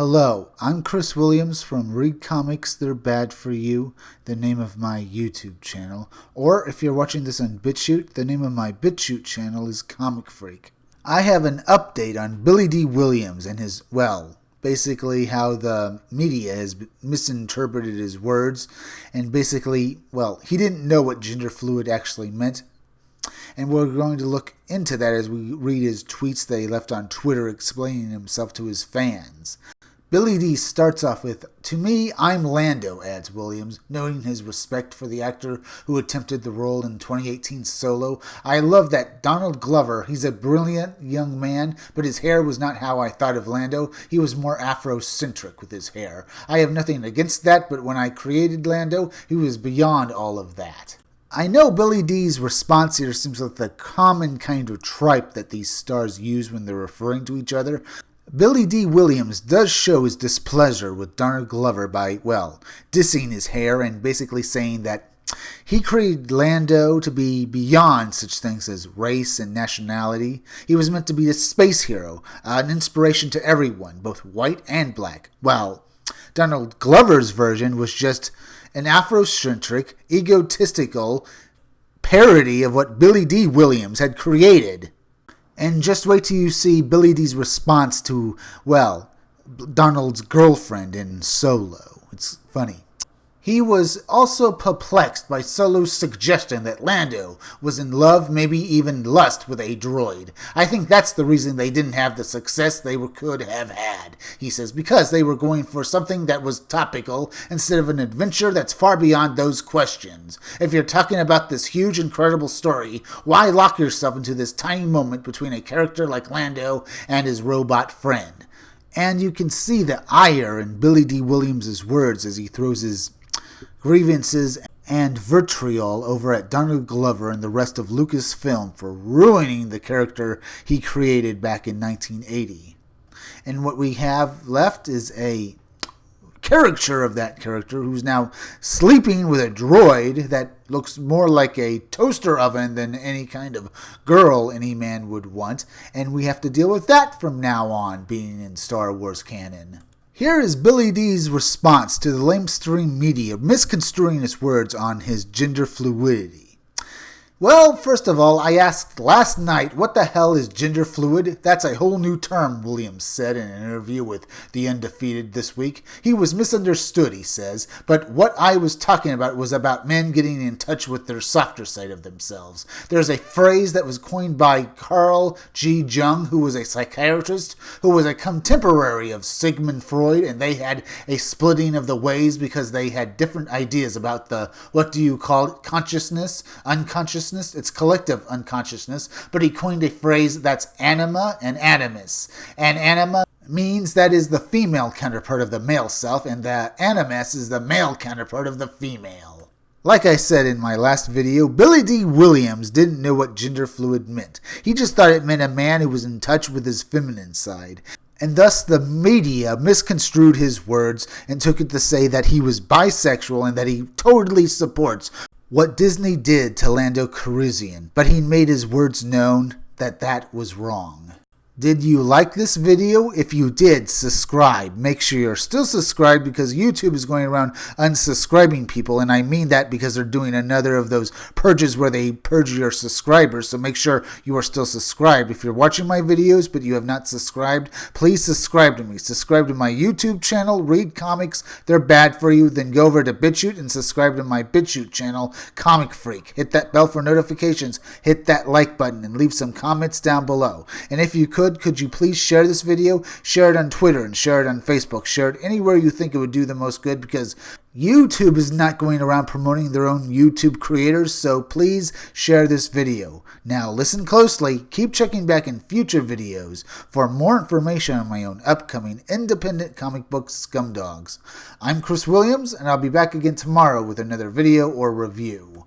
Hello, I'm Chris Williams from Read Comics They're Bad For You, the name of my YouTube channel. Or if you're watching this on BitChute, the name of my BitChute channel is Comic Freak. I have an update on Billy Dee Williams and his, basically how the media has misinterpreted his words. And basically, he didn't know what gender fluid actually meant. And we're going to look into that as we read his tweets that he left on Twitter explaining himself to his fans. Billy Dee starts off with, "To me, I'm Lando," adds Williams, noting his respect for the actor who attempted the role in 2018 Solo. "I love that Donald Glover. He's a brilliant young man, but his hair was not how I thought of Lando. He was more Afrocentric with his hair. I have nothing against that, but when I created Lando, he was beyond all of that." I know Billy Dee's response here seems like the common kind of tripe that these stars use when they're referring to each other. Billy Dee Williams does show his displeasure with Donald Glover by, dissing his hair and basically saying that he created Lando to be beyond such things as race and nationality. He was meant to be a space hero, an inspiration to everyone, both white and black. Donald Glover's version was just an Afrocentric, egotistical parody of what Billy Dee Williams had created. And just wait till you see Billy Dee's response to, Donald's girlfriend in Solo. It's funny. He was also perplexed by Solo's suggestion that Lando was in love, maybe even lust, with a droid. "I think that's the reason they didn't have the success they could have had," he says, "because they were going for something that was topical instead of an adventure that's far beyond those questions. If you're talking about this huge, incredible story, why lock yourself into this tiny moment between a character like Lando and his robot friend?" And you can see the ire in Billy Dee Williams' words as he throws his grievances and vitriol over at Donald Glover and the rest of Lucasfilm for ruining the character he created back in 1980. And what we have left is a caricature of that character who's now sleeping with a droid that looks more like a toaster oven than any kind of girl any man would want. And we have to deal with that from now on, being in Star Wars canon. Here is Billy Dee's response to the lamestream media misconstruing his words on his gender fluidity. "First of all, I asked last night, what the hell is gender fluid? That's a whole new term," Williams said in an interview with The Undefeated this week. "He was misunderstood," he says, "but what I was talking about was about men getting in touch with their softer side of themselves. There's a phrase that was coined by Carl G. Jung, who was a psychiatrist, who was a contemporary of Sigmund Freud, and they had a splitting of the ways because they had different ideas about the, what do you call it, consciousness, unconsciousness? It's collective unconsciousness, but he coined a phrase that's anima and animus. And anima means that is the female counterpart of the male self, and the animus is the male counterpart of the female." Like I said in my last video, Billy Dee Williams didn't know what gender fluid meant. He just thought it meant a man who was in touch with his feminine side. And thus the media misconstrued his words and took it to say that he was bisexual and that he totally supports what Disney did to Lando Calrissian, but he made his words known that that was wrong. Did you like this video? If you did, subscribe. Make sure you're still subscribed because YouTube is going around unsubscribing people, and I mean that because they're doing another of those purges where they purge your subscribers, so make sure you are still subscribed. If you're watching my videos but you have not subscribed, please subscribe to me. Subscribe to my YouTube channel, Read Comics They're Bad For You, then go over to BitChute and subscribe to my BitChute channel, Comic Freak. Hit that bell for notifications, hit that like button, and leave some comments down below. And if you could you please share this video? Share it on Twitter and share it on Facebook. Share it anywhere you think it would do the most good because YouTube is not going around promoting their own YouTube creators, so please share this video. Now listen closely, keep checking back in future videos for more information on my own upcoming independent comic book scumdogs. I'm Chris Williams, and I'll be back again tomorrow with another video or review.